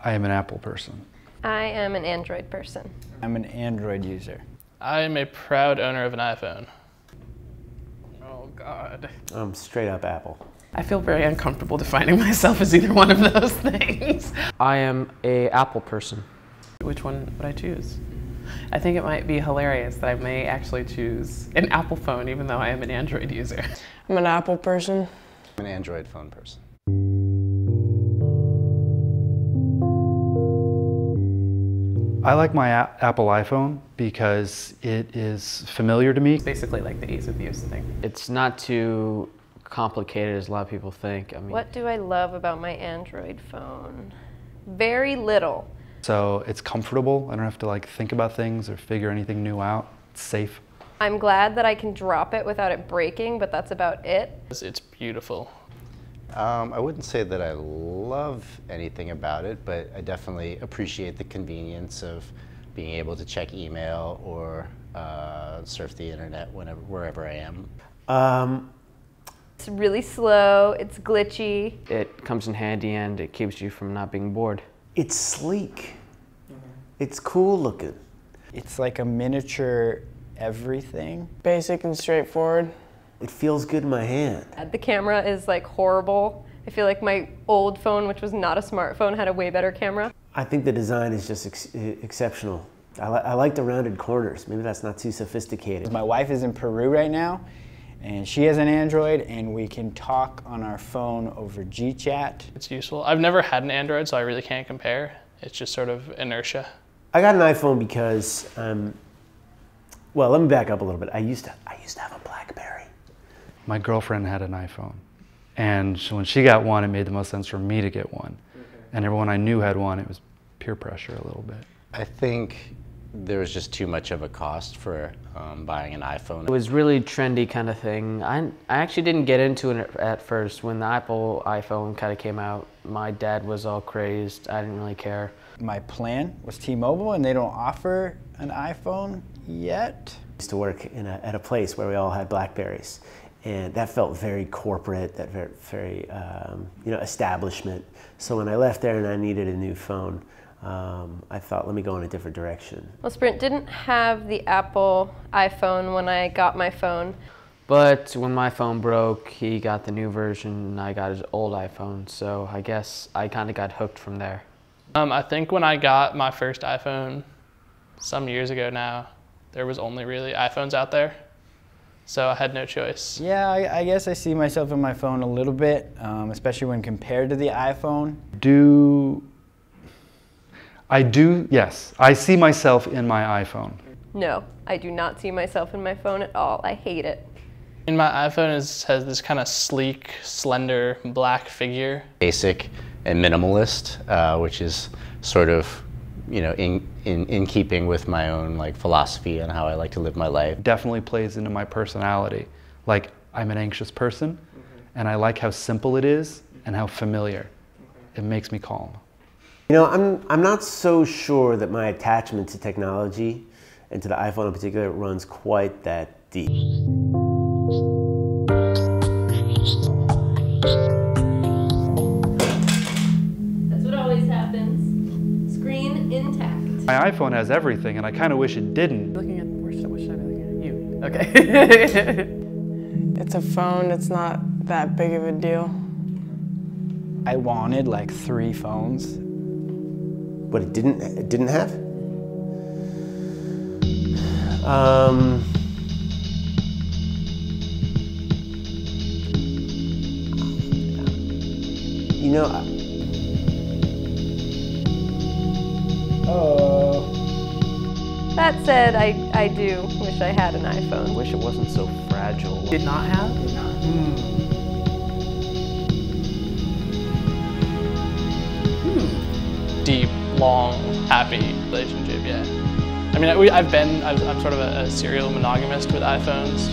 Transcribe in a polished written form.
I am an Apple person. I am an Android person. I'm an Android user. I am a proud owner of an iPhone. Oh God. I'm straight up Apple. I feel very uncomfortable defining myself as either one of those things. I am a Apple person. Which one would I choose? I think it might be hilarious that I may actually choose an Apple phone even though I am an Android user. I'm an Apple person. I'm an Android phone person. I like my Apple iPhone because it is familiar to me. It's basically like the ease of use thing. It's not too complicated as a lot of people think. I mean, What do I love about my Android phone? Very little. So it's comfortable. I don't have to like think about things or figure anything new out. It's safe. I'm glad that I can drop it without it breaking, but that's about it. It's beautiful. I wouldn't say that I love anything about it, but I definitely appreciate the convenience of being able to check email or surf the internet wherever I am. It's really slow, it's glitchy. it comes in handy and it keeps you from not being bored. It's sleek. It's cool looking. It's like a miniature everything. Basic and straightforward. It feels good in my hand. The camera is like horrible. I feel like my old phone, which was not a smartphone, had a way better camera. I think the design is just exceptional. I like the rounded corners. Maybe that's not too sophisticated. My wife is in Peru right now, and she has an Android, and we can talk on our phone over GChat. It's useful. I've never had an Android, so I really can't compare. It's just sort of inertia. I got an iPhone because, well, let me back up a little bit. I used to have a BlackBerry. My girlfriend had an iPhone. And when she got one, it made the most sense for me to get one. And everyone I knew had one. It was peer pressure a little bit. I think there was just too much of a cost for buying an iPhone. It was really trendy kind of thing. I actually didn't get into it at first. When the Apple iPhone kind of came out, my dad was all crazed. I didn't really care. My plan was T-Mobile, and they don't offer an iPhone yet. I used to work at a place where we all had BlackBerries. And that felt very corporate, that very establishment. So when I left there and I needed a new phone, I thought, let me go in a different direction. Well, Sprint didn't have the Apple iPhone when I got my phone. But when my phone broke, he got the new version and I got his old iPhone. So I guess I kind of got hooked from there. I think when I got my first iPhone some years ago now, there was only really iPhones out there. So I had no choice. Yeah, I guess I see myself in my phone a little bit, especially when compared to the iPhone. Yes. I see myself in my iPhone. No, I do not see myself in my phone at all. I hate it. And my iPhone has this kind of sleek, slender, black figure. Basic and minimalist, which is sort of, in keeping with my own philosophy and how I like to live my life. Definitely plays into my personality. Like, I'm an anxious person, and I like how simple it is and how familiar. It makes me calm. I'm not so sure that my attachment to technology, and to the iPhone in particular, runs quite that deep. That's what always happens. Screen intact. My iPhone has everything, and I kind of wish it didn't. Looking at, what should I be looking at? You. Okay. It's a phone, it's not that big of a deal. I wanted like 3 phones. What it didn't have? That said, I do wish I had an iPhone. I wish it wasn't so fragile. Did not have? Deep, long, happy relationship, yeah. I mean, I'm sort of a serial monogamist with iPhones.